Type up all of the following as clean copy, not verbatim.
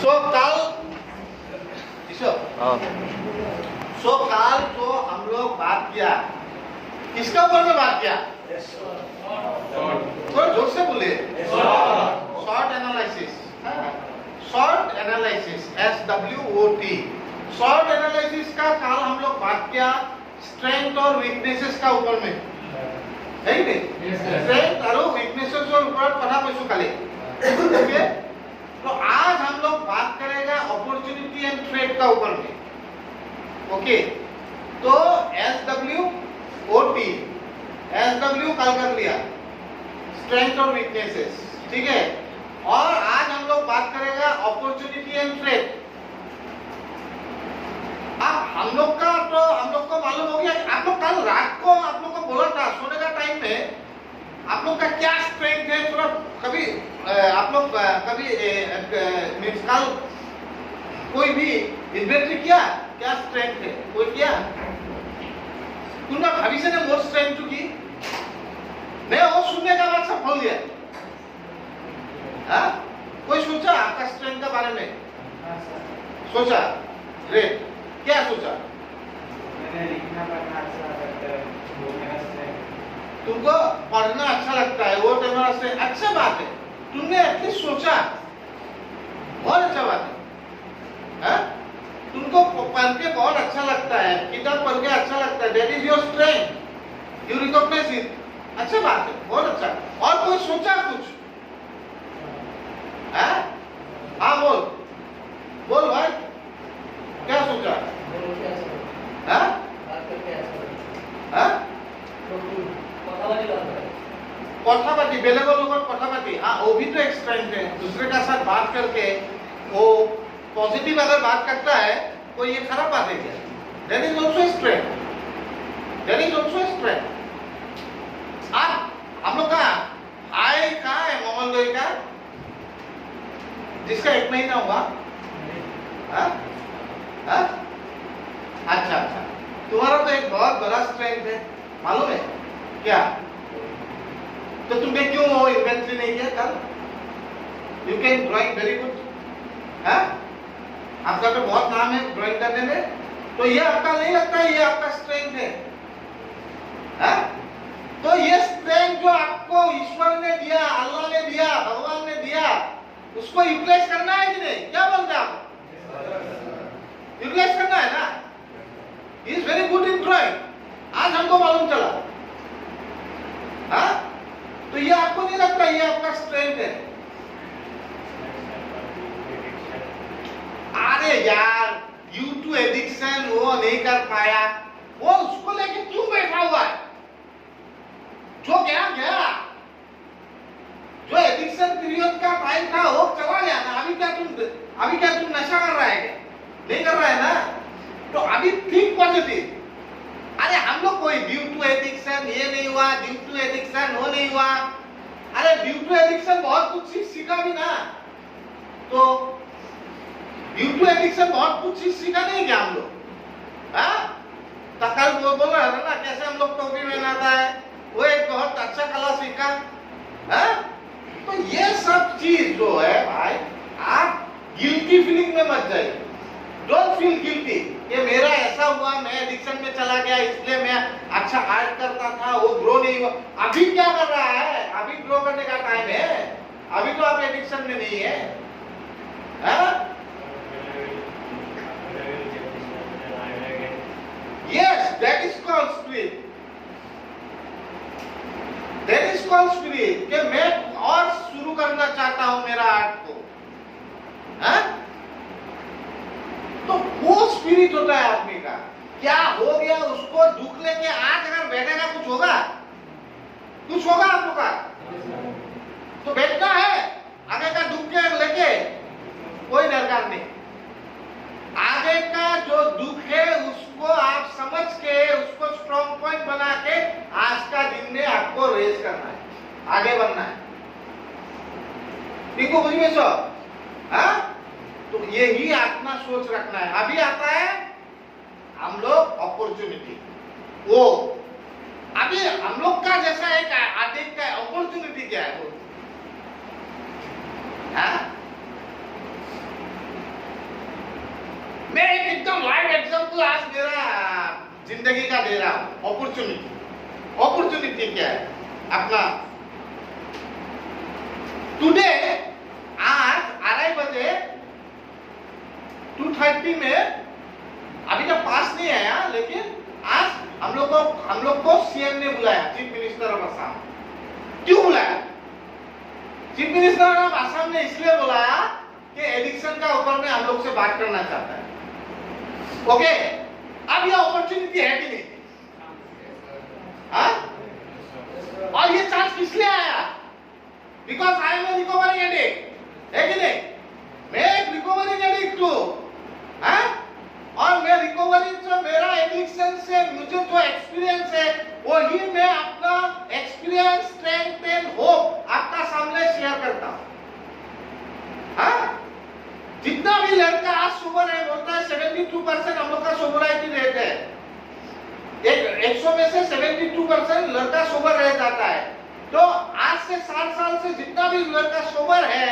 सो कल जो हम लोग बात किया, किसके ऊपर में बात किया? थोड़ा जोर से बोलिए। Short analysis, short analysis, SWOT। Short analysis का कल हम लोग बात किया स्ट्रेंथ और वीकनेसेस का ऊपर में, है कि नहीं? स्ट्रेंथ और वीकनेसेस और ऊपर पढ़ा पैसों का ले। ओके, तो आज हम लोग बात करेगा अपॉर्चुनिटी एंड थ्रेट का ऊपर में। ओके, तो SWOT, SW कल कर लिया, स्ट्रेंथ और वीकनेसेस, ठीक है। और आज हम लोग बात करेगा अपॉर्चुनिटी एंड थ्रेट। अब हम लोग को मालूम हो गया, आप लोग कल रात को आप लोग को बोला था सोने का टाइम में आप लोग का क्या स्ट्रेंथ है, थोड़ा कभी आप लोग कभी कल कोई भी इन्वेंटरी किया, क्या स्ट्रेंथ है कोई किया? तुमने भविष्य ने मोर स्ट्रेंथ की नहीं, वो सुनने का बाद सब भूल गया। हाँ, कोई सोचा आपका स्ट्रेंथ के बारे में? सोचा? ग्रेट, क्या सोचा? लिखना पढ़ना अच्छा लगता है, वो मेरा स्ट्रेंथ। तुमको पढ़ना अच्छा लगता है, वो तुम्हारा स्ट्रेंथ, अच्छा बात है। तुमने एटलीस्ट सोचा, बहुत अच्छा बात है। हाँ? तुमको पढ़ के बहुत अच्छा लगता है, किताब पढ़ के अच्छा लगता है, that is your strength, you recognise it. अच्छा बात है, बहुत अच्छा। और कोई सोचा कुछ? हाँ, बोल बोल भाई, क्या सोचा? हाँ? কথাবার্তি, বেলেগৰ লগত কথাবাर्ती, हाँ वो भी तो एक स्ट्रेंथ है। दूसरे का साथ बात करके वो पॉजिटिव अगर बात करता है तो ये खराब बात है क्या? That is also strength, that is also strength. अब हम लोग का हाय कहाँ है? मोमलदोई का जिसका 1 महीना हुआ। हाँ? हाँ? अच्छा अच्छा, तुम्हारा तो एक बहुत बड़ा स्ट्रेंथ है, मालूम है क्या? तो तुमने क्यों वो इन्वेंटरी नहीं किया कल? You can drawing very good. हाँ, आपका तो बहुत नाम है ड्राइंग करने में, तो ये आपका नहीं लगता है ये आपका स्ट्रेंथ है? हाँ? तो ये स्ट्रेंथ जो आपको ईश्वर ने दिया, अल्लाह ने दिया, भगवान ने दिया, उसको यूटिलाइज करना है कि नहीं? क्या बोलते हैं आप? यूटिलाइज करना है ना? He is very good in drawing, आज हमको मालूम चला। हाँ, तो ये आपको नहीं लगता ये आपका स्ट्रेंथ है? अरे यार, ड्यू टू एडिक्शन वो नहीं कर पाया, वो उसको लेके क्यों बैठा हुआ है? जो गया गया, जो एडिक्शन पीरियड का टाइम था वो चला गया ना। अभी क्या तुम नशा कर रहा है क्या? नहीं कर रहा है ना? तो अभी थिंक पॉजिटिव। अरे हम लोग कोई ड्यू टू एडिक्शन ये नहीं हुआ, ड्यू टू एडिक्शन वो नहीं हुआ। अरे ड्यू टू एडिक्शन बहुत कुछ सीखा भी ना, तो ड्यू टू एडिक्शन बहुत कुछ सीखा नहीं क्या हम लोग? हाँ, तो कल वो बोल रहा था ना कैसे हम लोग टोपी पहनाता है, वो एक बहुत अच्छा कला सीखा। हाँ, तो ये सब चीज जो है भाई, आप गिल्टी फीलिंग में मत जाइए। डोंट फील गिल्टी कि मेरा ऐसा हुआ, मैं एडिक्शन में चला गया इसलिए मैं अच्छा आर्ट करता था, वो ग्रो नहीं हुआ। अभी क्या कर रहा है? अभी ग्रो करने का टाइम है, अभी तो आप एडिक्शन में नहीं है। Yes, that is called spirit, that is called spirit कि मैं और शुरू करना चाहता हूं मेरा आर्ट को। हाँ? तो वो स्पिरिट होता है आदमी का। क्या हो गया उसको दुख लेके आज अगर बैठेगा कुछ होगा? कुछ होगा आप लोग का? तो बैठना है आगे का दुख के लेके, कोई दरकार नहीं। आगे का जो दुख है उसको आप समझ के उसको स्ट्रॉन्ग पॉइंट बना के आज का दिन में आपको रेस करना है, आगे बढ़ना है। ठीक हो बुझ में सो? हाँ, तो यही अपना सोच रखना है। अभी आता है हम लोग अपॉर्चुनिटी, वो अभी हम लोग का जैसा एक अधिक का अपॉर्चुनिटी क्या है? हाँ? एग्जाम्पल आज मेरा जिंदगी का दे रहा हूं। अपॉर्चुनिटी क्या है अपना? टुडे आज 2:30 बजे 2:30 में, अभी तक पास नहीं आया, लेकिन आज हम लोग को सीएम ने बुलाया, चीफ मिनिस्टर ऑफ असम। क्यों बुलाया? चीफ मिनिस्टर ऑफ असम ने इसलिए बुलाया कि एडिक्शन का ऊपर में हम लोग से बात करना चाहता है। ओके, अब ये अपॉर्चुनिटी है कि नहीं? हाँ? और ये चांस किस लिए आया? Because I am a recovering addict, है कि नहीं? मैं एक रिकवरिंग एडिक्ट हूं, और मैं रिकवरी से, मेरा एडिक्शन से मुझे जो एक्सपीरियंस है वही मैं अपना एक्सपीरियंस, स्ट्रेंथ एंड होप आपका सामने शेयर करता हूं। जितना भी लड़का आज सोबर है, बोलता है 72% हम लोग का सोबराइटी रेट है। 100 में से 72% लड़का सोबर रह जाता है। तो आज से 60 साल से जितना भी लड़का सोबर है,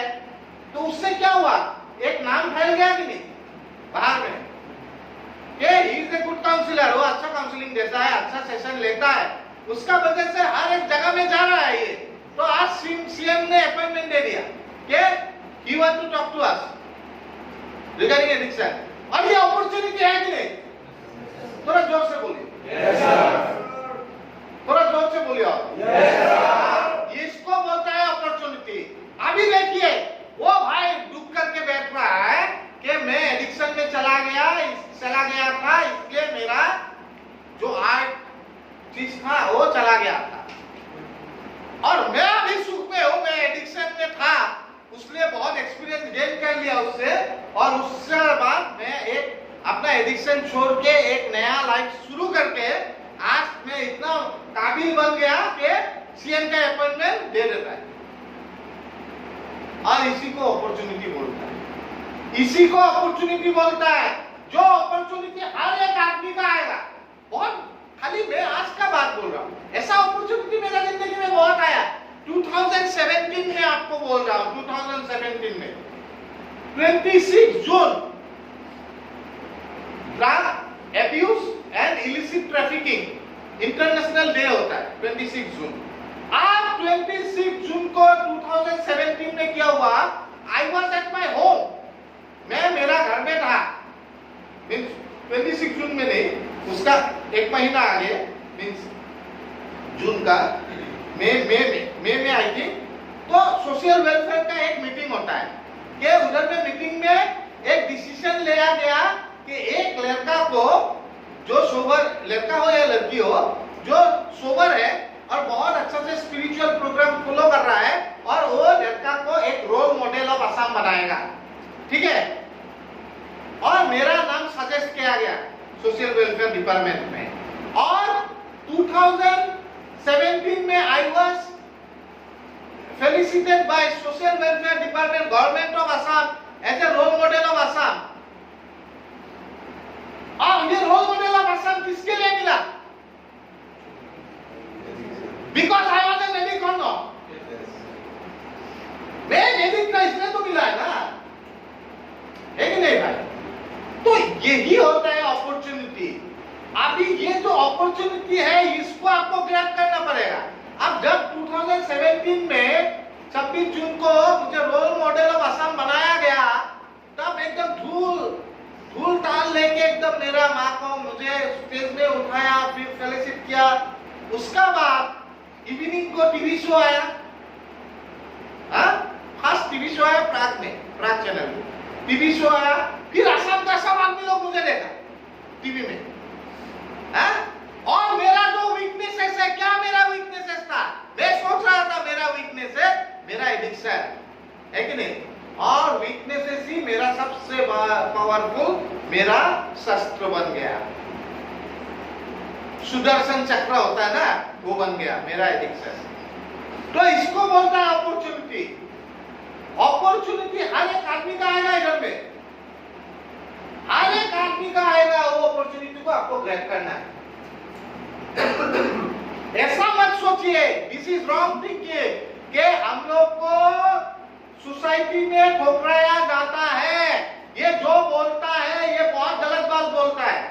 तो उससे क्या हुआ? एक नाम फैल गया कि नहीं बाहर में, कि he is a good counsellor, वो अच्छा काउंसलिंग देता है, अच्छा सेशन लेता है, उसका वजह से हर एक जगह में जा रहा है ये। तो आज सीएम ने अपॉइंटमेंट दे दिया कि he want to talk to us regarding addiction. और ये अपॉर्चुनिटी है कि नहीं? थोड़ा जोर से बोलिए। Yes sir. थोड़ा जोर से बोलिए आप। Yes sir. इसको बोलता है अपॉर्चुनिटी। अभी देखिए वो भाई डूब करके बैठ रहा है कि मैं एडिक्शन में चला गया था, इसलिए मेरा जो आर्ट चीज था वो चला गया था, और मैं अभी सुख में हूं। मैं एडिक्शन में था, उसलिए बहुत एक्सपीरियंस गेन कर लिया उससे, और उसके बाद मैं एक अपना एडिक्शन छोड़ के एक नया लाइफ शुरू करके आज मैं इतना काबिल बन गया कि सीएम का अपॉइंटमेंट दे देता है। और इसी को अपॉर्चुनिटी बोलता है, इसी को अपॉर्चुनिटी बोलता है। जो अपॉर्चुनिटी हर एक आदमी का आएगा, बहुत खाली मैं आज का बात बोल रहा हूं, ऐसा अपॉर्चुनिटी मेरा जिंदगी में बहुत आया। 2017 में आपको बोल रहा हूं, 2017 में 26 जून drug abuse and illicit trafficking international day होता है 26 जून। आज 26 जून को 2017 में क्या हुआ? I was at my home, मैं मेरा घर में था। 26 जून में नहीं, उसका एक महीना आगे, मीन्स जून का मई में आई थी। तो सोशल वेलफेयर का एक मीटिंग होता है कि उधर में मीटिंग में एक डिसीजन लिया गया कि एक लड़का को, जो सोबर लड़का हो या लड़की हो, जो सोबर है और बहुत अच्छा से स्पिरिचुअल प्रोग्राम फॉलो कर रहा है, और वो लड़का को एक रोल मॉडल ऑफ असम बनाएगा, ठीक है? और मेरा नाम सजेस्ट किया गया सोशल वेलफेयर डिपार्टमेंट में, और 2017 में I was felicitated by social welfare department, government of Assam as a role model of Assam. और ये रोल मॉडल ऑफ असम किसके लिए मिला? Because I was an addict और नॉट? मैं एडिक्ट था इसलिए तो मिला है ना, है कि नहीं भाई? तो यही होता है अपॉर्चुनिटी। अभी ये जो अपॉर्चुनिटी है, इसको आपको ग्रैब करना पड़ेगा। अब जब 2017 में 26 जून को मुझे रोल मॉडल ऑफ असम बनाया गया, तब एकदम धूल ताल लेके एकदम मेरा माँ को मुझे स्टेज में उठाया, फिर फेलिसिट किया। उसका बाद इवनिंग को टीवी शो आया, फर्स्ट टीवी शो आया प्राग चैनल में टीवी शो आया, फिर असम का सब आदमी लोग मुझे देखा टीवी में, और मेरा जो वीकनेसेस है, क्या मेरा वीकनेसेस था? मैं सोच रहा था मेरा वीकनेस है मेरा एडिक्शन, है कि नहीं? और वीकनेसेस ही मेरा सबसे पावरफुल मेरा शस्त्र बन गया। सुदर्शन चक्र होता है ना, वो बन गया मेरा एडिक्शन। तो इसको बोलता है अपॉर्चुनिटी। अपॉर्चुनिटी हर एक आदमी का आएगा इधर में, हर एक आदमी का आएगा। वो अपॉर्चुनिटी को आपको ग्रैब करना है। ऐसा मत सोचिए, दिस इज रॉन्ग थिंकिंग, कि हम लोग को सोसाइटी में ठुकराया जाता है, ये जो बोलता है ये बहुत गलत बात बोलता है।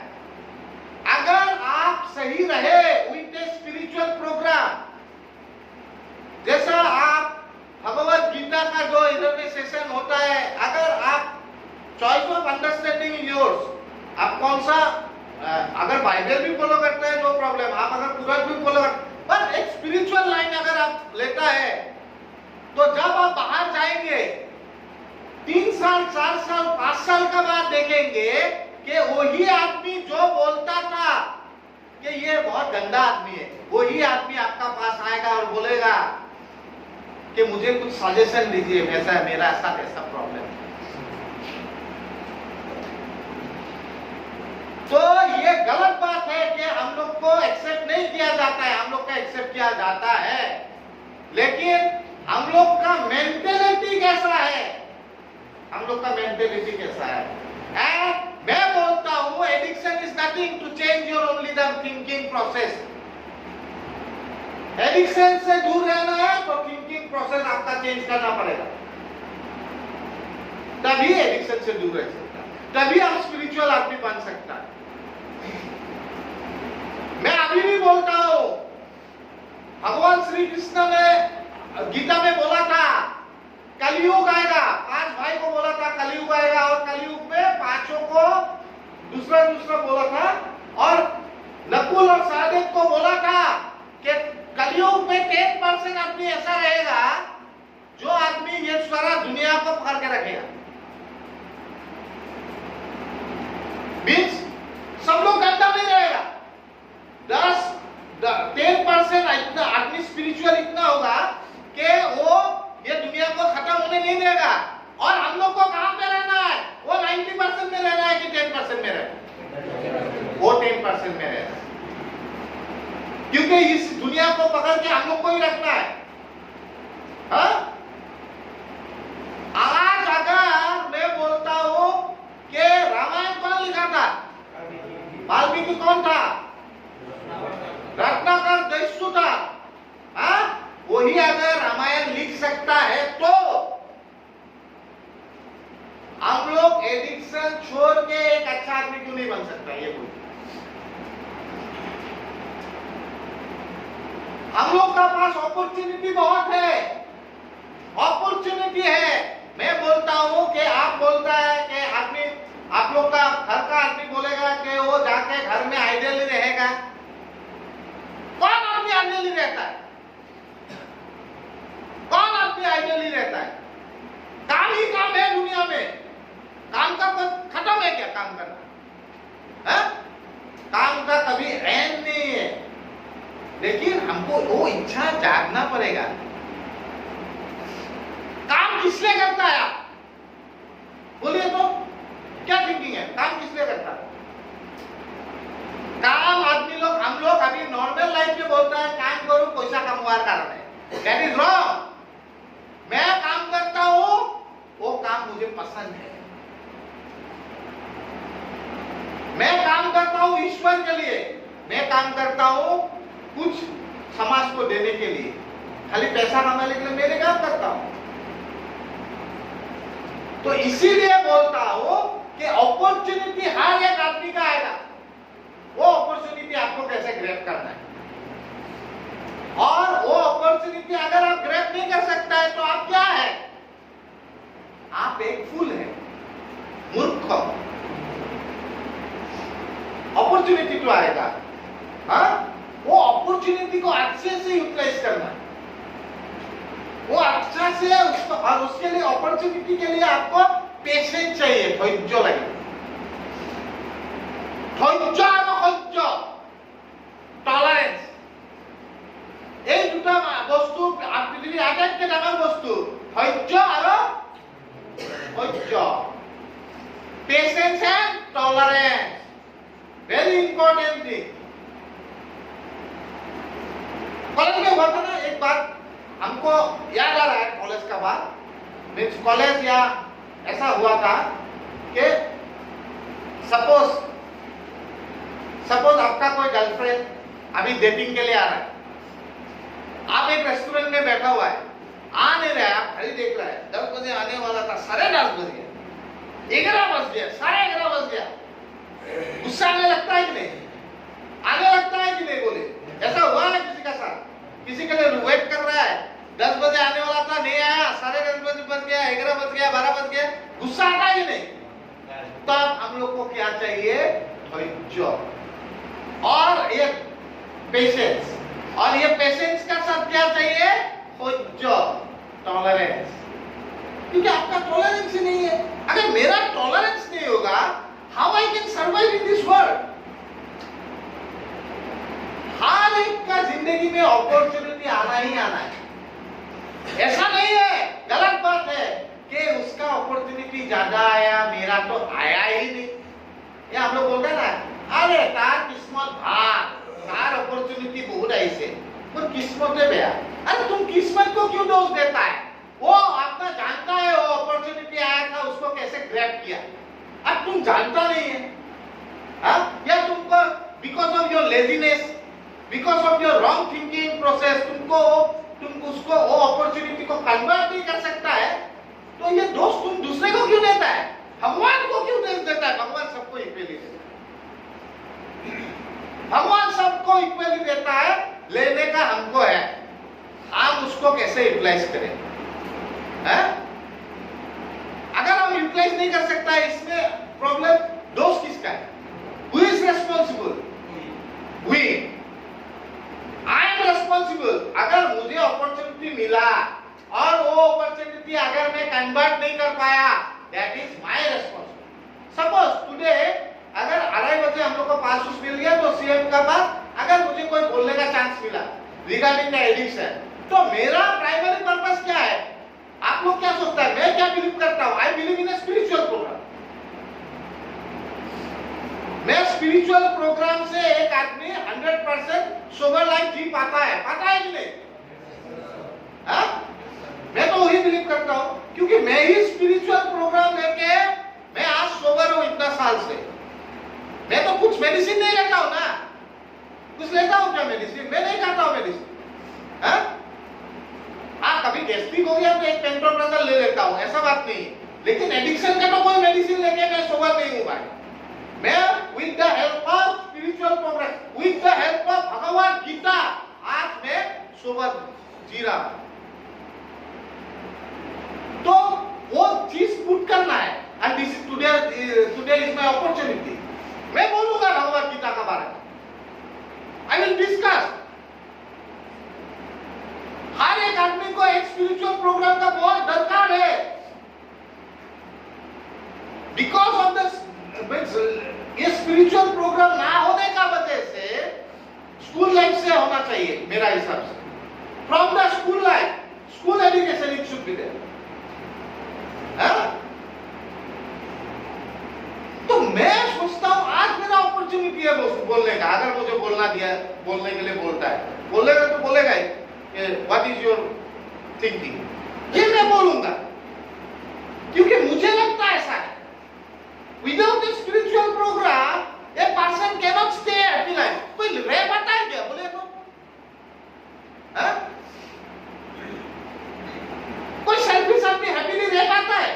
Choice of understanding is yours. आप कौन सा अगर बाइबल भी फॉलो करते हैं नो प्रॉब्लम, आप अगर कुरान भी फॉलो करते, पर एक स्पिरिचुअल लाइन अगर आप लेता है तो जब आप बाहर जाएंगे 3 साल 4 साल 5 साल का बाद देखेंगे कि वही आदमी जो बोलता था कि ये बहुत गंदा आदमी है, वही आदमी आपका पास आएगा और बोलेगा कि मुझे कुछ सजेशन दीजिए, ऐसा मेरा साथ ऐसा प्रॉब्लम है। तो ये गलत बात है कि हम लोग को एक्सेप्ट नहीं किया जाता है, हम लोग का एक्सेप्ट किया जाता है, लेकिन हम लोग का मेंटेलिटी कैसा है, हम लोग का मेंटेलिटी कैसा है। एंड मैं बोलता हूं addiction is nothing to change your only the thinking process. Addiction से दूर रहना है तो थिंकिंग प्रोसेस आपका चेंज करना पड़ेगा, तभी एडिक्शन से दूर रह सकता है, तभी आप स्पिरिचुअल आदमी बन सकता है। मैं अभी भी बोलता हूं, भगवान श्री कृष्ण ने गीता में बोला था कलयुग आएगा, 5 भाई को बोला था कलयुग आएगा, और कलयुग में 5 को दूसरा बोला था, और नकुल और सहदेव को बोला था कि कलयुग में 10% आदमी ऐसा रहेगा जो आदमी ये सारा दुनिया को पकड़ के रखेगा। मीन्स सब लोग गंदा नहीं रहेगा, 10% इतना आदमी स्पिरिचुअल इतना होगा कि वो ये दुनिया को खत्म होने नहीं देगा। और हम लोग को कहां पे रहना है, वो 90% में रहना है कि 10% में रहना, वो 10% में रहना है, क्योंकि इस दुनिया को पकड़ के हम लोग को ही रखना है। हाँ? आज अगर मैं बोलता हूं कि रामायण कौन लिखा था, वाल्मीकि कौन था, रत्नाकर दस्यु था, हाँ? वही अगर रामायण लिख सकता है तो हम लोग एडिक्शन छोड़ के एक अच्छा आदमी क्यों नहीं बन सकता, ये बोल। हम लोग का पास अपॉर्चुनिटी बहुत है, अपॉर्चुनिटी है। मैं बोलता हूं कि आप बोलता है कि आदमी, आप लोग का घर का आदमी बोलेगा कि वो जाके घर में आइडियली रहेगा। कौन आदमी आइडियली रहता है, कौन आदमी आइडियली रहता है? काम ही काम है दुनिया में, काम का खत्म है क्या काम करना है? काम का कभी एंड नहीं है, लेकिन हमको वो इच्छा जागना पड़ेगा। काम किस लिए करता है आप बोलिए तो, क्या थिंकिंग है, काम किस लिए करता है? काम आदमी लोग, हम लोग अभी नॉर्मल लाइफ में बोलता है काम करो पैसा कमवार कारण है, दैट इज रॉन्ग। मैं काम करता हूं, वो काम मुझे पसंद है, मैं काम करता हूं ईश्वर के लिए, मैं काम करता हूं कुछ समाज को देने के लिए, खाली पैसा कमाने के लिए मेरे काम करता हूं। तो इसीलिए बोलता हूं कि अपॉर्चुनिटी हर एक आदमी का आएगा, वो अपॉर्चुनिटी आपको कैसे ग्रैब करना है। और वो अपॉर्चुनिटी अगर आप ग्रैब नहीं कर सकता है तो आप क्या है, आप एक फूल है, मूर्ख। अपॉर्चुनिटी तो आएगा, हाँ? वो अपॉर्चुनिटी को अच्छे से यूटिलाइज करना है, वो अच्छा से उसको, और उसके लिए अपॉर्चुनिटी के लिए आपको पेशेंस चाहिए, धैर्य लगेगा, धैर्य टॉलरेंस। এই দুটা বস্তু পৃথিবীর আটাইতকৈ ডাঙৰ বস্তু, ধৈৰ্য আৰু ধৈৰ্য, patience and tolerance, very important thing. College में हुआ था ना एक बार, हमको याद आ रहा है कॉलेज का बात, मीन्स कॉलेज या ऐसा हुआ था कि सपोज आपका कोई गर्लफ्रेंड अभी डेटिंग के लिए आ रहा है, आप एक रेस्टोरेंट में बैठा हुआ है, आ नहीं रहा है, आप खाली देख रहा है, 10 बजे आने वाला था, 10:30 बज गया, 11 बज गया, 11:30 बज गया, गुस्सा आने लगता है कि नहीं, आने लगता है कि नहीं, बोले ऐसा हुआ है किसी का साथ, किसी के लिए वेट कर रहा है, 10 बजे आने वाला था, नहीं आया, 10:30 बज गया, 11 बज गया, 12 बज गया, गुस्सा आता है कि नहीं? तब हम लोग को क्या चाहिए? धैर्य और ये पेशेंस, और ये पेशेंस का साथ क्या चाहिए? टॉलरेंस, क्योंकि आपका टॉलरेंस ही नहीं है। अगर मेरा टॉलरेंस नहीं होगा, how I can survive in this world? हर एक का जिंदगी में अपॉर्चुनिटी आना ही आना है। ऐसा नहीं है, गलत बात है कि उसका अपॉर्चुनिटी ज्यादा आया, मेरा तो आया ही नहीं। ये हम लोग बोलते हैं ना, अरे तार किस्मत भाग, तार अपॉर्चुनिटी बहुत ऐसे, पर किस्मत है भैया। अरे तुम किस्मत को क्यों दोष देता है? वो अपना जानता है वो अपॉर्चुनिटी आया था, उसको कैसे ग्रैब किया। अब तुम जानता नहीं है, या तुमको because of your laziness, because of your wrong thinking process, तुम उसको वो अपॉर्चुनिटी को कन्वर्ट नहीं कर सकता है, तो ये दोष तुम दूसरे को क्यों देता है? भगवान को क्यों दोष देता है? भगवान सबको इक्वली देता है, भगवान सबको इक्वली देता है, लेने का हमको है, हम उसको कैसे यूटिलाइज करें? अगर हम यूटिलाइज नहीं कर सकता है, इसमें प्रॉब्लम दोष किसका है? Who is responsible? We. I am responsible. अगर मुझे अपॉर्चुनिटी मिला और वो अपॉर्चुनिटी अगर मैं कन्वर्ट नहीं कर पाया, that is my responsibility. Suppose today अगर 2:30 बजे हम लोग को पास मिल गया, तो सीएम का पास अगर मुझे कोई बोलने का चांस मिला रिगार्डिंग द एडिक्शन, तो मेरा प्राइमरी पर्पस क्या है? आप लोग क्या सोचता है? मैं क्या बिलीव करता हूं? I believe in a spiritual programme. मैं स्पिरिचुअल प्रोग्राम से एक आदमी 100% सोबर लाइफ जी पाता है कि नहीं? मैं तो वही बिलीव करता हूं, क्योंकि मैं ही स्पिरिचुअल प्रोग्राम लेके मैं आज सोबर हूं इतना साल से। मैं तो कुछ मेडिसिन नहीं लेता हूं ना, कुछ लेता हूं क्या मेडिसिन? मैं नहीं खाता हूं मेडिसिन। कभी गैस्ट्रिक हो गया तो एक पेंटोप्राजोल ले लेता हूं, ऐसा बात नहीं। लेकिन एडिक्शन का तो कोई मेडिसिन लेके मैं सोबर नहीं हूं भाई। मैं with the help of spiritual progress, with the help of Bhagavad Gita, आज मैं सोबर जी रहा हूं। तो वो चीज पुट करना है, and this is today is my opportunity. मैं बोलूंगा भगवद गीता का बारे में, I will discuss। हर एक आदमी को एक स्पिरिचुअल प्रोग्राम का बहुत दरकार है, बिकॉज ऑफ द ये स्पिरिचुअल प्रोग्राम ना होने का वजह से स्कूल लाइफ से होना चाहिए मेरा हिसाब से। From the school life, school education it should be there. तो मैं सोचता हूं आज मेरा अपॉर्चुनिटी है बोलने का। अगर मुझे बोलना दिया, बोलने के लिए बोलता है, बोलेगा तो बोलेगा ही व्हाट इज योर थिंकिंग, ये मैं बोलूंगा, क्योंकि मुझे लगता है ऐसा है। Without a spiritual program, a person cannot stay happy life. कोई रह पाता है क्या? बोले तो, कोई सेल्फिश आदमी हैप्पीली रह पाता है?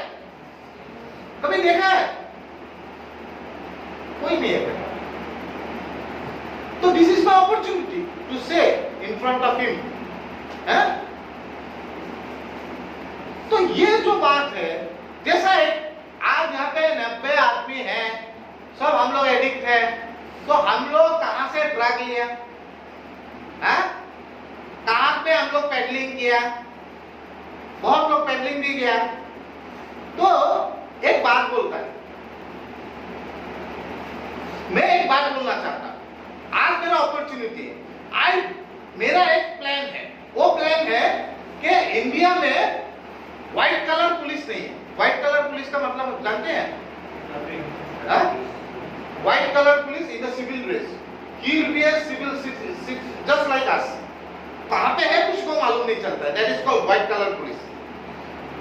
कभी देखा है? कोई नहीं है। तो this is my opportunity to say in front of him. तो ये जो बात है, जैसा एक आज यहाँ पे 90 आदमी हैं, सब हम लोग एडिक्ट हैं, तो हम लोग कहां से ड्रग लिया? कहां पे हम लोग पेडलिंग किया? बहुत लोग पेडलिंग भी किया। तो एक बात बोलता है, मैं एक बात बोलना चाहता हूं। आज मेरा अपॉर्चुनिटी है, मेरा एक प्लान है। वो प्लान है कि इंडिया में व्हाइट कलर पुलिस नहीं है। व्हाइट कलर पुलिस का मतलब जानते हैं? White collar police in the civil dress, he will be a civil just like us. कहां पे है कुछ को मालूम नहीं चलता है, that is called white collar police.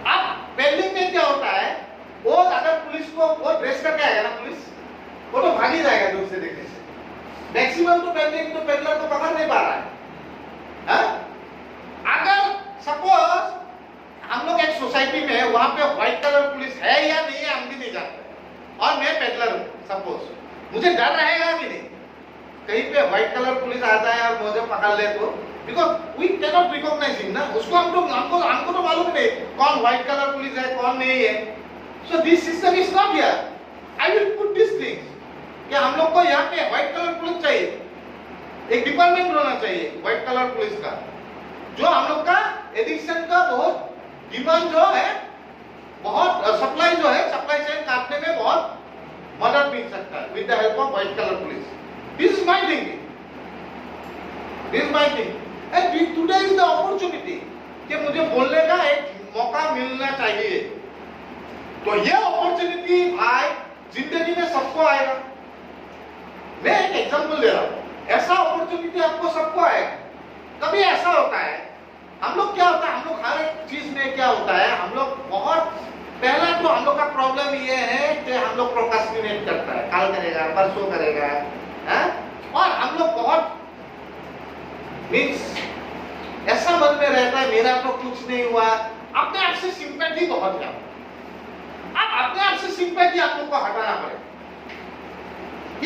अब पेडलिंग में क्या होता है, वो अगर पुलिस को वो ड्रेस करके आएगा ना पुलिस, वो तो भाग ही जाएगा दूर से देखने से। मैक्सिमम तो पेडलिंग तो पेडलर को पकड़ नहीं पा रहा है। अगर सपोज हम लोग एक सोसाइटी में, वहां पे व्हाइट कलर पुलिस है या नहीं है हम भी नहीं जानते, और मैं पेडलर हूं, सपोज, मुझे डर रहेगा कि नहीं कहीं पे व्हाइट कलर पुलिस आ जाए और मुझे पकड़ ले तो? Because we can not recognise him ना, उसको हमको तो मालूम नहीं कौन व्हाइट कलर पुलिस है कौन नहीं है। So this system is not here. I will put this things कि हम लोग को यहाँ पे व्हाइट कलर पुलिस चाहिए, एक डिपार्टमेंट होना चाहिए व्हाइट कलर पुलिस का, जो हम लोग का एडिक्शन का बहुत डिमांड जो है, बहुत सप्लाई जो है, सप्लाई चेन काटने में बहुत मदद मिल सकता है with the help of white collar police. This is my thinking, this is my thinking and today is the opportunity कि मुझे बोलने का एक मौका मिलना चाहिए. तो ये अपॉर्चुनिटी भाई जिंदगी में सबको आएगा. मैं एक एग्जांपल दे रहा हूं, ऐसा अपॉर्चुनिटी आपको सबको आएगा. कभी ऐसा होता है, हम लोग क्या होता है, हम लोग हर एक चीज में क्या होता है, हम लोग बहुत पहला तो हम लोग का प्रॉब्लम ये है कि हम लोग प्रोक्रास्टिनेट करता है, कल करेगा, परसों करेगा, है? और हम लोग बहुत मीन्स ऐसा मन में रहता है मेरा तो कुछ नहीं हुआ. अपने आप से सिंपैथी बहुत है. अब अपने आप से सिंपैथी आप लोग को हटाना पड़ेगा.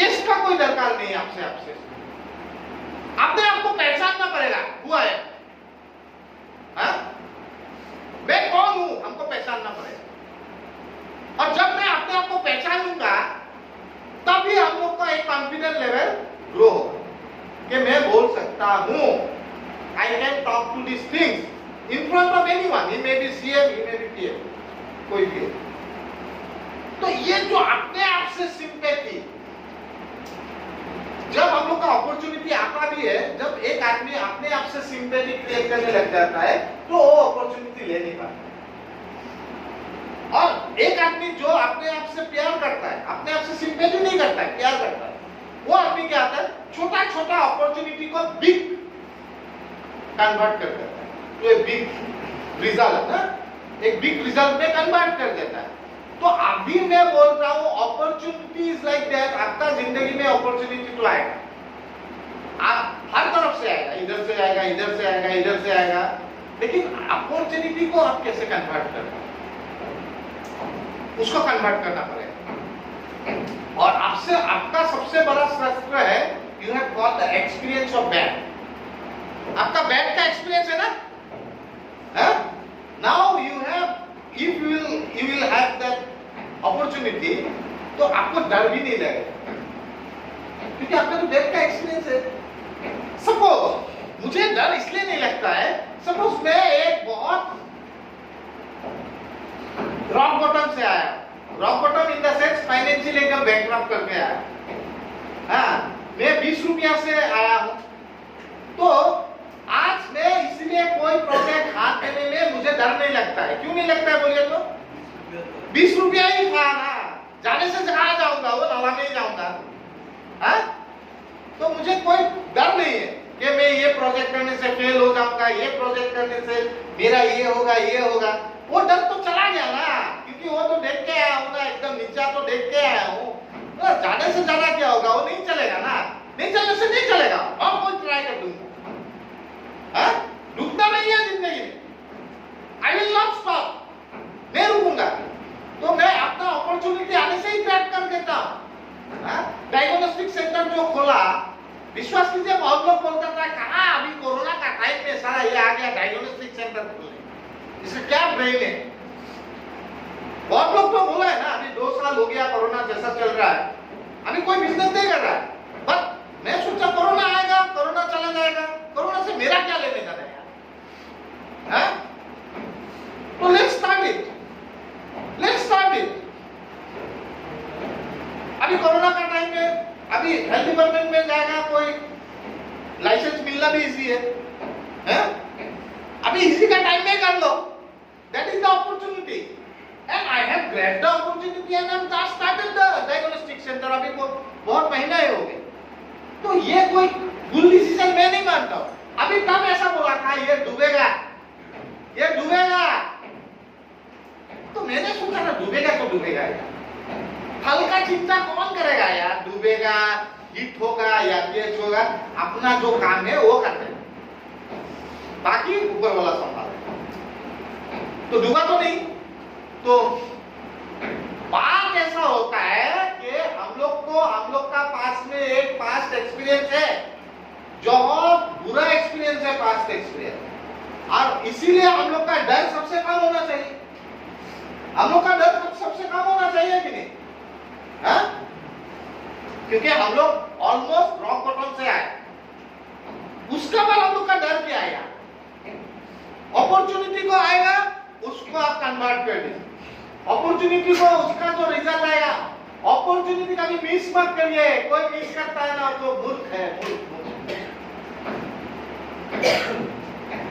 इसका कोई दरकार नहीं है आपसे. अपने आप को पहचानना पड़ेगा, हुआ है, हाँ? मैं कौन हूं, हमको पहचानना पड़ेगा. और जब मैं अपने आप को पहचानूंगा तभी हम लोग का एक कॉन्फिडेंस लेवल ग्रो होगा कि मैं बोल सकता हूं. I can talk to this things in front of anyone, he may be CM, he may be PM, कोई भी. तो ये जो अपने आप से सिंपैथी, जब हम लोग का अपॉर्चुनिटी आता भी है, जब एक आदमी अपने आप से सिंपैथी क्रिएट करने लग जाता है तो वो अपॉर्चुनिटी ले नहीं पाता. और एक आदमी जो अपने आप से प्यार करता है, अपने आप से सिंपैथी नहीं करता है, प्यार करता है, वो आदमी क्या आता है, छोटा छोटा अपॉर्चुनिटी को बिग कन्वर्ट कर देता है. तो एक बिग रिजल्ट ना, एक बिग रिजल्ट में कन्वर्ट कर देता है. तो अभी मैं बोल रहा हूं अपॉर्चुनिटी इज लाइक दैट. आपका जिंदगी में अपॉर्चुनिटी तो आएगा, आप हर तरफ से आएगा, इधर से आएगा, इधर से आएगा, इधर से आएगा. लेकिन अपॉर्चुनिटी को आप कैसे कन्वर्ट करते हैं, उसको कन्वर्ट करना पड़ेगा. और आपसे आपका सबसे बड़ा शस्त्र है, you have got the experience of bad. आपका बैड का एक्सपीरियंस है ना, now you have, if you will have that opportunity, तो आपको डर भी नहीं लगेगा क्योंकि आपका तो बैड का एक्सपीरियंस है. सपोज मुझे डर इसलिए नहीं लगता है, सपोज मैं एक बहुत रॉक बॉटम से आया, rock bottom in the sense financially एकदम बैंकक्रप्ट करके आया, हाँ, मैं 20 रुपया से आया हूं. तो आज मैं इसलिए कोई प्रोजेक्ट हाथ देने में मुझे डर नहीं लगता है. क्यों नहीं लगता है बोलिए तो, 20 रुपया ही था ना, जाने से कहाँ जाऊंगा, वो नवा नहीं जाऊंगा, हाँ? तो मुझे कोई डर नहीं है कि मैं ये प्रोजेक्ट करने से फेल हो जाऊंगा, ये प्रोजेक्ट करने से मेरा ये होगा, ये होगा. वो डर तो चला गया ना, क्योंकि वो तो देख के आया हूं ना, एकदम नीचा तो देख के आया हूं. तो जाने से ज्यादा क्या होगा, वो नहीं चलेगा ना, नहीं चलने से नहीं चलेगा, और कोई ट्राई कर दूंगा. रुकना नहीं है जिंदगी में. आई विल नॉट स्टॉप, नहीं रुकूंगा. तो मैं अपना अपॉर्चुनिटी आने से ही ग्रैब कर देता हूं. डायग्नोस्टिक सेंटर जो खोला, विश्वास कीजिए बहुत लोग बोलता था कहां अभी कोरोना का टाइम में सारा ये आ गया डायग्नोस्टिक सेंटर खोलने, इसका क्या ब्रेन है. बहुत लोग तो बोला है ना, अभी 2 साल हो गया कोरोना जैसा चल रहा है, अभी कोई बिजनेस नहीं कर रहा है. बट मैं सोचा कोरोना आएगा, कोरोना चला जाएगा, कोरोना से मेरा क्या लेने देना है, हैं? तो लेट्स स्टार्ट इट. अभी कोरोना का टाइम है, अभी हेल्थ डिपार्टमेंट में जाएगा कोई, लाइसेंस मिलना भी इजी है, हैं? अभी इसी का टाइम में कर लो. That is the opportunity and I have grabbed the opportunity and I have just started the diagnostic centre. अभी बहुत महीना ही हो गए. तो ये कोई गुड डिसीजन मैं नहीं मानता हूं. अभी तब ऐसा बोला था ये डूबेगा, ये डूबेगा, तो मैंने सोचा ना डूबेगा तो डूबेगा यार. हल्का चिंता कौन करेगा यार, डूबेगा, हिट होगा या कैच होगा, अपना जो काम है वो करते हैं, बाकी ऊपर वाला संभालेगा. तो डूबा तो नहीं. तो बात ऐसा होता है कि हम लोग का पास में एक पास्ट एक्सपीरियंस है, बहुत बुरा एक्सपीरियंस है पास्ट एक्सपीरियंस, और इसीलिए हम लोग का डर सबसे कम होना चाहिए. हम लोग का डर सबसे कम होना चाहिए कि नहीं, है? क्योंकि हम लोग ऑलमोस्ट रॉक बॉटम से आए। उसका बाद हम लोग का डर क्या है यार? अपॉर्चुनिटी को आएगा उसको आप कन्वर्ट कर दीजिए, अपॉर्चुनिटी को उसका जो रिजल्ट आएगा, अपॉर्चुनिटी का भी मिस मत करिए। कोई मिस करता है ना तो मूर्ख है, मूर्ख।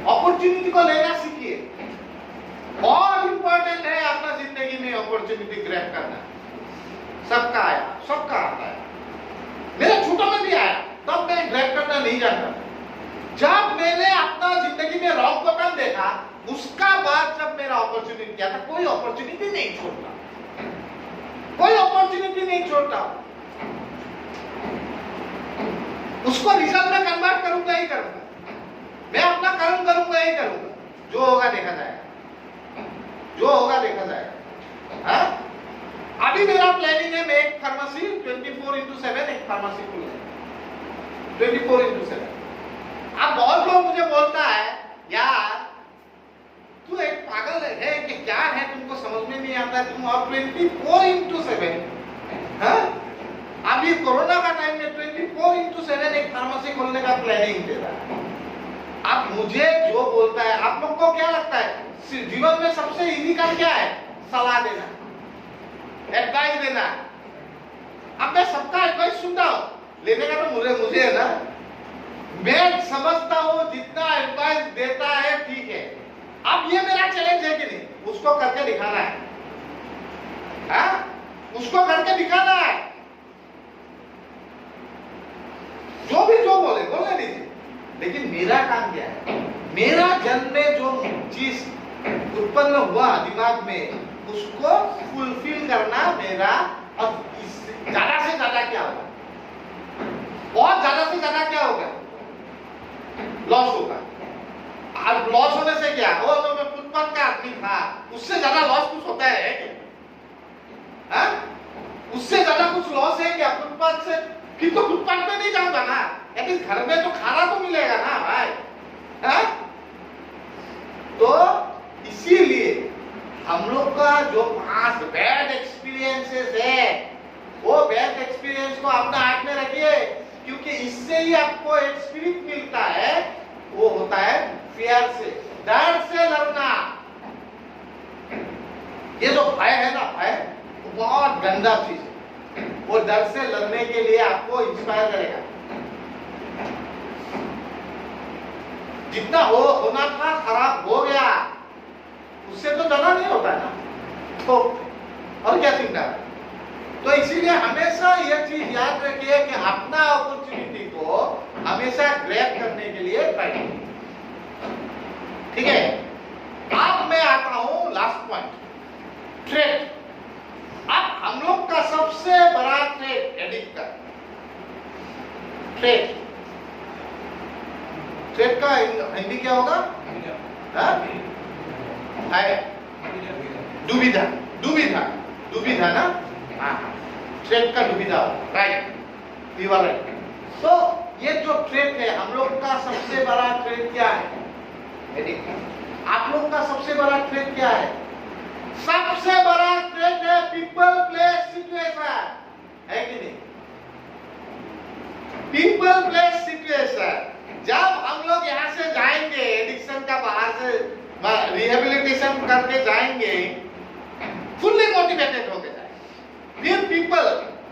अपॉर्चुनिटी को लेना सीखिए। बहुत इंपॉर्टेंट है अपना जिंदगी में अपॉर्चुनिटी ग्रैब करना। सबका आया, सबका आता है, मेरा छोटा में भी आया, तब मैं ग्रैब करना नहीं जानता। जब मैंने अपना जिंदगी में रॉक बॉटम देखा, उसका बाद जब मेरा अपॉर्चुनिटी किया था, कोई अपॉर्चुनिटी नहीं छोड़ता, कोई अपॉर्चुनिटी नहीं छोड़ता। उसको रिजल्ट में कन्वर्ट करूंगा ही करूंगा, मैं अपना कर्म करूंगा ही करूंगा। जो होगा देखा जाएगा, जो होगा देखा जाएगा। हाँ? अभी मेरा प्लानिंग है, मैं एक फार्मेसी 24/7 एक फार्मेसी खोलूंगा, 24/7। अब बहुत लोग मुझे बोलता है यार तू एक पागल है कि क्या है, तुमको समझ में नहीं आता, तुम और 24/7। हाँ? अभी कोरोना का टाइम में 24/7 एक फार्मेसी खोलने का प्लानिंग दे रहा है। अब मुझे जो बोलता है, आप लोग को क्या लगता है जीवन में सबसे इजी काम क्या है? सलाह देना, एडवाइस देना। अब मैं सबका एडवाइस सुनता हूं, लेने का तो मुझे है ना। मैं समझता हूं जितना एडवाइस देता है ठीक है। अब ये मेरा चैलेंज है कि नहीं, उसको करके दिखाना है। हाँ? उसको करके दिखाना है। जो भी जो बोले दीजिए, लेकिन मेरा काम क्या है? मेरा जन्म में जो चीज उत्पन्न हुआ दिमाग में, उसको फुलफिल करना मेरा। अब ज्यादा से ज्यादा क्या होगा? बहुत ज्यादा से ज्यादा क्या होगा? लॉस होगा। अब लॉस होने से क्या? वो तो मैं फुटपाथ का आदमी था, उससे ज्यादा लॉस कुछ होता है क्या? हाँ? उससे ज्यादा कुछ लॉस है क्या फुटपाथ से? फिर तो फुटपाथ में नहीं जाऊंगा ना, एटलीस्ट घर में तो खाना तो मिलेगा ना भाई। हाँ? तो इसीलिए हम लोग का जो पास बैड एक्सपीरियंसेस है, वो बैड एक्सपीरियंस को अपना हाथ में रखिए, क्योंकि इससे ही आपको एक स्पिरिट मिलता है। वो होता है फियर से, डर से लड़ना। ये जो भय है ना, भय वो बहुत गंदा चीज है। वो डर से लड़ने के लिए आपको इंस्पायर करेगा। जितना होना था खराब हो गया, उससे तो डरना नहीं होता है ना, तो और क्या चिंता है? तो इसीलिए हमेशा यह चीज याद रखिए कि अपना अपॉर्चुनिटी को हमेशा ग्रैब करने के लिए ट्राई करिए। ठीक है? अब मैं आता हूं लास्ट पॉइंट, ट्रेड। अब हम लोग का सबसे बड़ा ट्रेड एडिक्ट का ट्रेड। ट्रेड का हिंदी क्या होगा? दुविधा, दुविधा, दुविधा ना? हाँ, ट्रेड का दुविधा, राइट, यू आर राइट। तो ये जो ट्रेड है, हम लोग का सबसे बड़ा ट्रेड क्या है? आप लोग का सबसे बड़ा ट्रेड क्या है? सबसे बड़ा ट्रेड है पीपल प्लेस सिचुएशन, है कि नहीं? People place situation. जब हम लोग यहाँ से जाएंगे, एडिक्शन का बाहर से रिहेबिलिटेशन करके जाएंगे, फुल्ली मोटिवेटेड होके जाएंगे। फिर पीपल,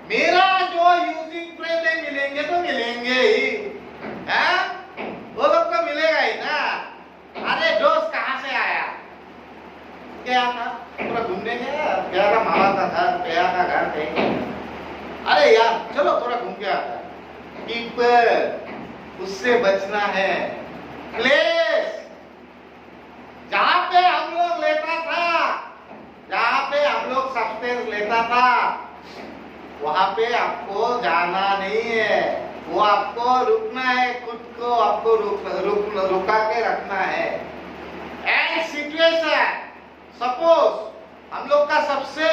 मेरा जो यूजिंग फ्रेंड है, मिलेंगे तो मिलेंगे ही, हैं? वो लोग को मिलेगा ही ना। अरे दोस्त कहाँ से आया? क्या था? पूरा घूमने गया था, मामा का घर, गया था घर पे। अरे यार चलो थोड़ा घूम के आता। पीपल, उससे बचना है। प्लेस, जहां पे हम लोग लेता था, जहां पे हम लोग सब्सटेंस लेता था, वहां पे आपको जाना नहीं है। वो आपको रुकना है, खुद को आपको रुका के रखना है। एंड सिचुएशन, सपोज हम लोग का सबसे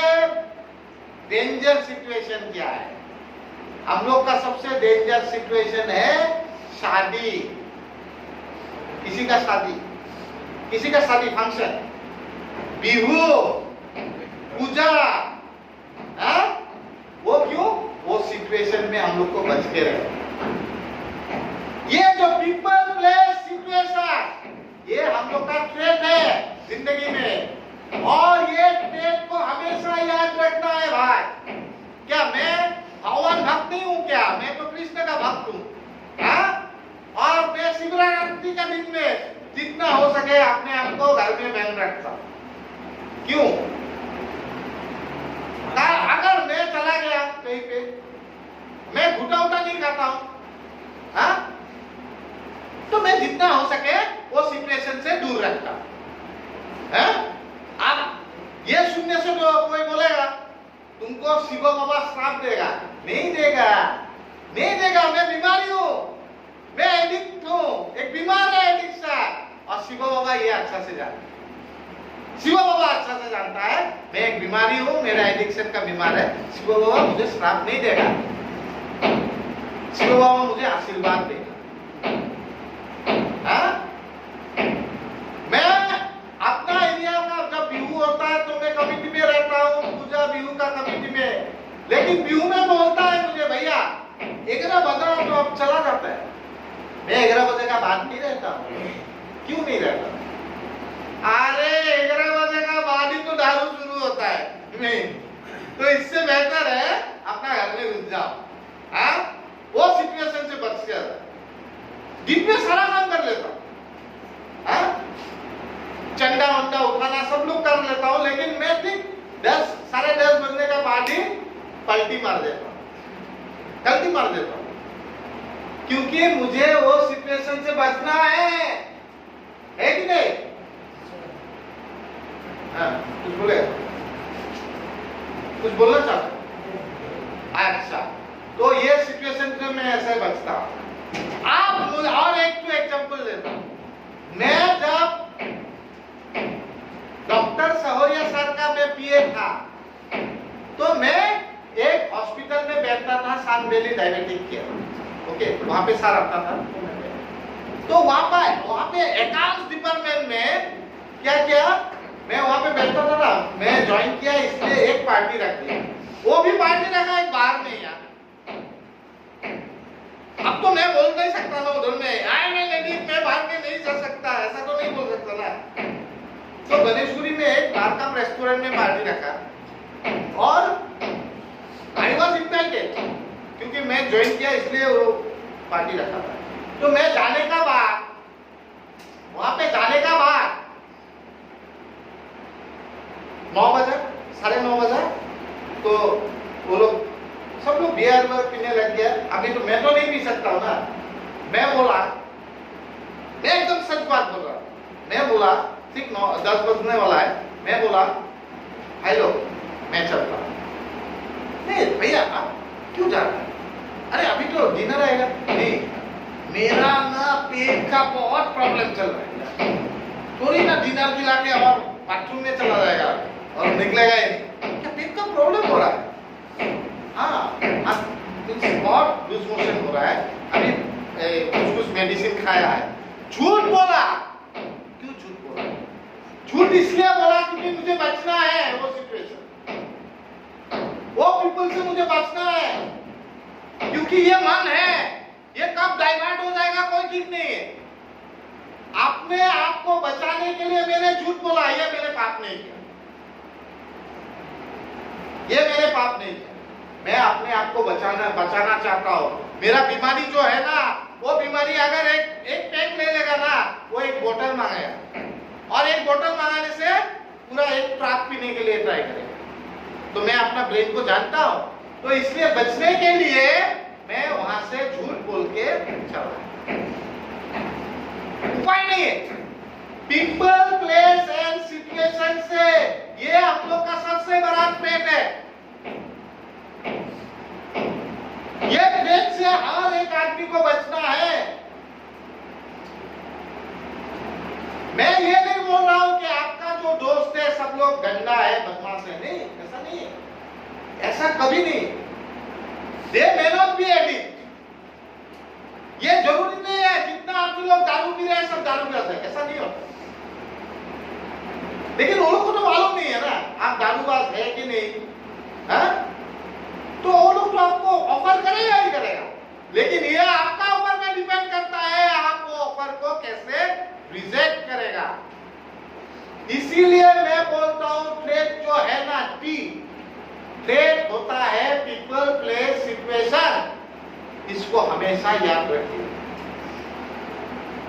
डेंजर सिचुएशन क्या है? हम लोग का सबसे डेंजर सिचुएशन है शादी। किसी का शादी फंक्शन, बिहू, पूजा, वो क्यों? वो सिचुएशन में हम लोग को बच के रहे। ये जो पीपल प्लेस सिचुएशन, ये हम लोग का ट्रेड है जिंदगी में, और ये ट्रेड को हमेशा याद रखना है भाई। क्या मैं भगवान भक्त नहीं हूं क्या? मैं तो कृष्ण का भक्त हूं, हाँ? और मैं शिवरात्रि का दिन में जितना हो सके अपने आप को घर में बंद रखता हूं। क्यों? अगर मैं चला गया कहीं पे, मैं घुटा उटा नहीं खाता हूं, हाँ? तो मैं जितना हो सके वो सिचुएशन से दूर रखता हूं। अब ये सुनने से तो कोई बोलेगा तुमको शिव बाबा श्राप देगा। नहीं देगा, नहीं देगा। मैं बीमारी हूं, मैं एडिक्ट हूं, एक बीमार है एडिक्शन, और शिव बाबा ये अच्छा से जानता है। शिव बाबा अच्छा से जानता है मैं एक बीमारी हूं, मेरा एडिक्शन का बीमार है। शिव बाबा मुझे श्राप नहीं देगा, शिव बाबा मुझे आशीर्वाद देगा। मैं अपना एरिया का जब बिहू होता है तो मैं कमिटी में रहता हूँ, पूजा बिहू का कमिटी में, लेकिन बिहू में बोलता है मुझे भैया 11 बजे तो अब चला जाता है। मैं 11 बजे का बाद नहीं रहता हूँ। क्यों नहीं रहता? अरे 11 बजे का बाद ही तो दारू शुरू होता है। नहीं तो इससे बेहतर है अपना घर में घुस जाओ, हाँ? वो सिचुएशन से बच गया। दिन में सारा काम कर लेता हूँ, हाँ? चंदा वंदा उठाना सब लोग कर लेता हूँ, लेकिन मैं ठीक 10 साढ़े 10 बजने का बाद ही पलटी मार देता हूँ, गलती मार देता हूँ, क्योंकि मुझे वो सिचुएशन से बचना है कि नहीं? हाँ, कुछ बोले? कुछ बोलना चाहते? अच्छा, तो ये सिचुएशन से मैं ऐसे बचता हूँ। आप मुझे और एक तो एग्जांपल देता हूँ। मैं जब डॉक्टर सहोरिया सर का मैं पीए था, तो मैं एक हॉस्पिटल में बैठता था, सांबेली डायबिटिक केयर, ओके, वहां पे सर आता था। तो वहां पे अकाउंट्स डिपार्टमेंट में क्या किया, मैं वहां पे बैठता था ना, मैं ज्वाइन किया इसलिए एक पार्टी रख दी। वो भी पार्टी रखा एक बाहर में यार। अब तो मैं बोल नहीं सकता ना उधर में, मैं लेडीज मैं बाहर में नहीं जा सकता, ऐसा तो नहीं बोल सकता ना। तो गणेशपुरी में एक बार का रेस्टोरेंट में पार्टी रखा, और आई वॉज इन्वाइटेड, क्योंकि मैं ज्वाइन किया इसलिए वो पार्टी रखा था। तो मैं जाने का बाद, वहां पे जाने का बाद 9 बजे, साढ़े 9 बजे, तो वो लोग सब लोग बियर पीने लग गया। अभी तो मैं तो नहीं पी सकता हूँ ना। मैं बोला, मैं एकदम सच बात बोल रहा, मैं बोला ठीक 10 बजने वाला है, मैं बोला हेलो मैं चलता हूँ। नहीं भैया आप क्यों जा रहे हैं? अरे अभी तो डिनर आएगा। नहीं, मेरा ना पेट का बहुत प्रॉब्लम चल रहा है, थोड़ी ना डिनर खिला के और बाथरूम में चला जाएगा और निकलेगा ही नहीं। क्या पेट का प्रॉब्लम हो रहा है? हाँ, बहुत लूज मोशन हो रहा है, अभी कुछ मेडिसिन खाया है। झूठ बोला। क्यों झूठ बोला? झूठ इसलिए बोला क्योंकि मुझे बचना है वो सिचुएशन, वो पीपल से मुझे बचना है, क्योंकि ये मन है, ये कब डाइवर्ट हो जाएगा कोई ठीक नहीं है। अपने आप को बचाने के लिए मैंने झूठ बोला, ये मैंने पाप नहीं किया, ये मैंने पाप नहीं किया। मैं अपने आप को बचाना चाहता हूँ। मेरा बीमारी जो है ना, वो बीमारी अगर एक पैक ले लेगा ना, वो एक बोतल मांगेगा, और एक बोतल मांगने से पूरा एक ट्राक पीने के लिए ट्राई करेगा। तो मैं अपना ब्रेन को जानता हूँ, तो इसलिए बचने के लिए मैं वहां से झूठ बोल के चला। उपाय नहीं है। पीपल प्लेस एंड सिचुएशन से ये हम लोग का सबसे बड़ा थ्रेट है। ये थ्रेट से हर एक आदमी को बचना है। मैं ये नहीं बोल रहा हूं कि आपका जो दोस्त है सब लोग गंदा है, बदमाश है, नहीं, ऐसा नहीं है, ऐसा कभी नहीं। दे मे नॉट बी एडिक्ट। ये जरूरी नहीं है जितना आप लोग दारू पी रहे हैं सब दारू पीते हैं, ऐसा नहीं होता। लेकिन वो लोग को तो मालूम नहीं है ना आप दारूबाज है कि नहीं, हाँ? तो वो लोग तो आपको ऑफर करेगा ही करेगा। लेकिन ये आपका ऊपर में डिपेंड करता है, आप वो ऑफर को कैसे रिजेक्ट करेगा। इसीलिए मैं बोलता हूं ट्रेड जो है ना, टी ट्रेड होता है पीपल प्लेस सिचुएशन। इसको हमेशा याद रखिए।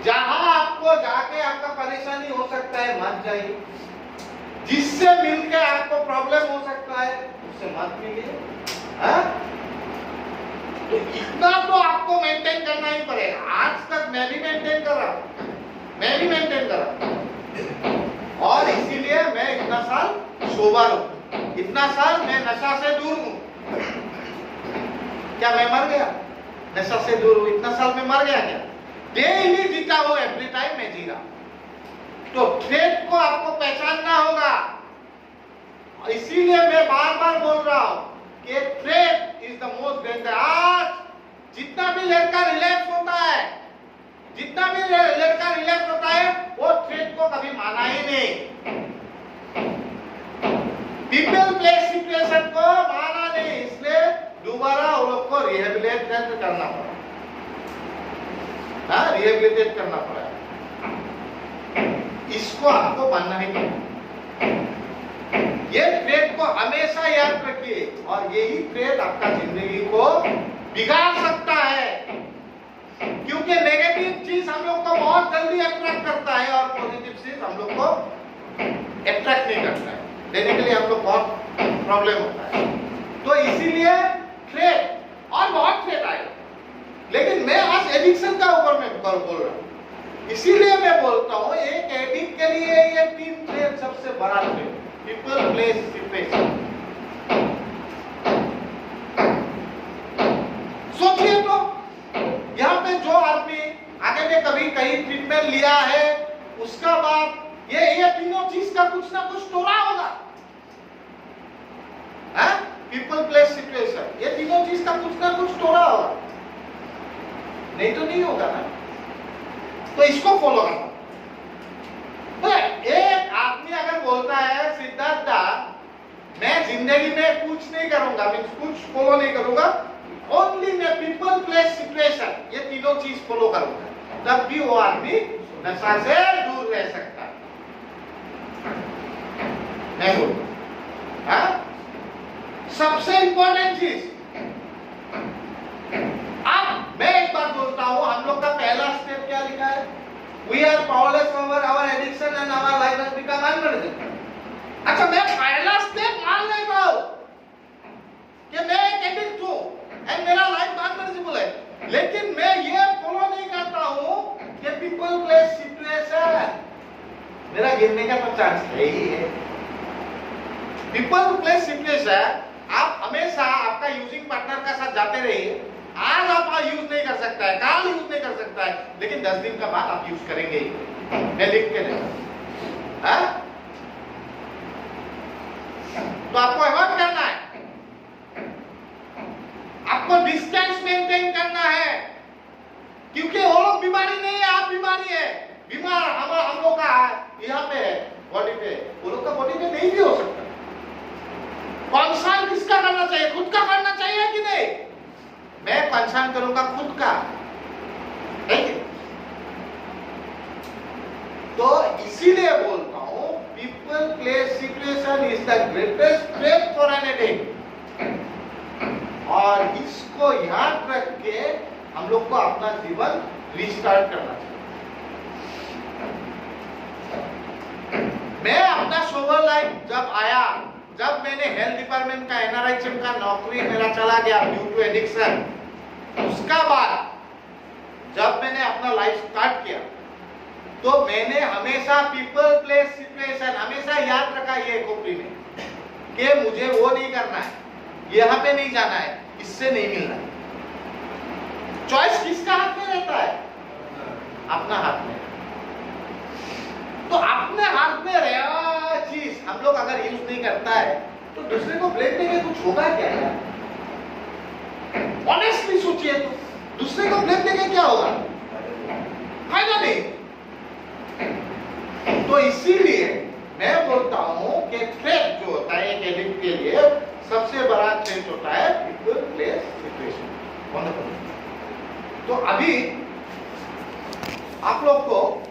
जहां आपको जाके आपका परेशानी हो सकता है, मत जाइए। जिससे मिलके आपको प्रॉब्लम हो सकता है, उससे मत मिलिए। तो इतना तो आपको मेंटेन करना ही पड़ेगा। आज तक मैं भी मेंटेन कर रहा हूं, मैं भी मेंटेन कर रहा हूं, और इसीलिए मैं इतना साल सोबर हूं, इतना साल मैं नशा से दूर हूं। क्या मैं मर गया? नशा से दूर हूं, इतना साल में मर गया क्या? डेली जीता हूं, एवरी टाइम मैं जी रहा हूं। तो ट्रेड को आपको पहचानना होगा। इसीलिए मैं बार बार बोल रहा हूं कि trade is the most danger. आज जितना भी लड़का रिलैक्स होता है, जितना भी लड़का रिलैक्स होता है, वो ट्रेड को कभी माना ही नहीं। पीपल प्लेस सिचुएशन को माना नहीं, इसलिए दोबारा वो लोग को रिहेबिलिटेट करना पड़ा। रिहेबिलिटेट करना पड़ा। इसको आपको मानना ही पड़ेगा। ये ट्रेड को हमेशा याद रखिए, और यही ट्रेड आपका जिंदगी को बिगाड़ सकता है। क्योंकि नेगेटिव चीज हम लोग को बहुत जल्दी अट्रैक्ट करता है, और पॉजिटिव चीज हम लोग को अट्रैक्ट नहीं करता है। बेसिकली हम लोग बहुत प्रॉब्लम होता है। तो इसीलिए ट्रेड, और बहुत ट्रेड आए, लेकिन मैं आज एडिक्शन का ऊपर में बोल रहा हूं। इसीलिए मैं बोलता हूं एक एडिक्ट के लिए ये 3 ट्रेड सबसे बड़ा ट्रेड, पीपल प्लेस सिचुएशन। सोचिए तो, यहाँ पे जो आदमी आगे में कभी कहीं ट्रीटमेंट लिया है, उसका बाद ये तीनों चीज का कुछ ना कुछ तोड़ा होगा। पीपल प्लेस सिचुएशन, ये तीनों चीज का कुछ ना कुछ तोड़ा होगा, नहीं तो नहीं होगा ना। तो इसको फॉलो करना। तो एक आदमी अगर बोलता है सिद्धार्थ दा, मैं जिंदगी में कुछ नहीं करूंगा, मैं कुछ फॉलो नहीं करूंगा, ओनली मैं पीपल प्लेस सिचुएशन, ये तीनों चीज फॉलो करूंगा, तब भी वो आदमी नशा से दूर रह सकता है। नहीं बोलता। सबसे इंपॉर्टेंट चीज, अब मैं एक बात बोलता हूं, हम लोग का पहला स्टेप क्या लिखा है? We are powerless over our addiction and our life has become unmanageable. अच्छा, मैं पहला स्टेप मान लेता हूं कि मैं एक एडिक्ट हूं एंड मेरा लाइफ अनमैनेजेबल है, लेकिन मैं ये फॉलो नहीं करता हूं कि पीपल प्लेस सिचुएशन, मेरा गिरने का तो चांस है ही है। पीपल प्लेस सिचुएशन, आप हमेशा आपका यूजिंग पार्टनर का साथ जाते रहिए। आज आप यूज नहीं कर सकता है, कल यूज नहीं कर सकता है, लेकिन 10 दिन का बाद आप यूज करेंगे ही। मैं लिख के देता। तो आपको अवॉइड करना है, आपको डिस्टेंस मेंटेन करना है, क्योंकि वो लोग बीमारी नहीं है, आप बीमारी है। बीमार हम लोग का यहाँ पे है, बॉडी पे, वो लोग का बॉडी पे नहीं भी हो सकता। कंसर्न किसका करना चाहिए? खुद का करना चाहिए कि नहीं? मैं कंसर्न करूंगा खुद का, ठीक है? तो इसीलिए बोलता हूं people place situation is the greatest threat for an addict, और इसको याद रख के हम लोग को अपना जीवन रिस्टार्ट करना चाहिए। मैं अपना सोबर लाइफ जब आया, जब मैंने हेल्थ डिपार्टमेंट का NRHM का नौकरी मेरा चला गया ड्यू टू एडिक्शन, उसका बाद जब मैंने अपना लाइफ स्टार्ट किया, तो मैंने हमेशा पीपल प्लेस सिचुएशन हमेशा याद रखा ये खोपड़ी में, कि मुझे वो नहीं करना है, यहाँ पे नहीं जाना है, इससे नहीं मिलना है। चॉइस किसका हाथ में रहता है? अपना हाथ में। तो अपने हाथ में रहा चीज हम लोग अगर यूज नहीं करता है, तो दूसरे को ब्लेम देके कुछ होगा क्या यार? ऑनेस्टली सोचिए तो, दूसरे को ब्लेम देके क्या होगा? फायदा नहीं। तो इसीलिए मैं बोलता हूं कि थ्रेट जो होता है एक एडिक्ट के लिए, सबसे बड़ा थ्रेट होता है पीपल प्लेस सिचुएशन। तो अभी आप लोग को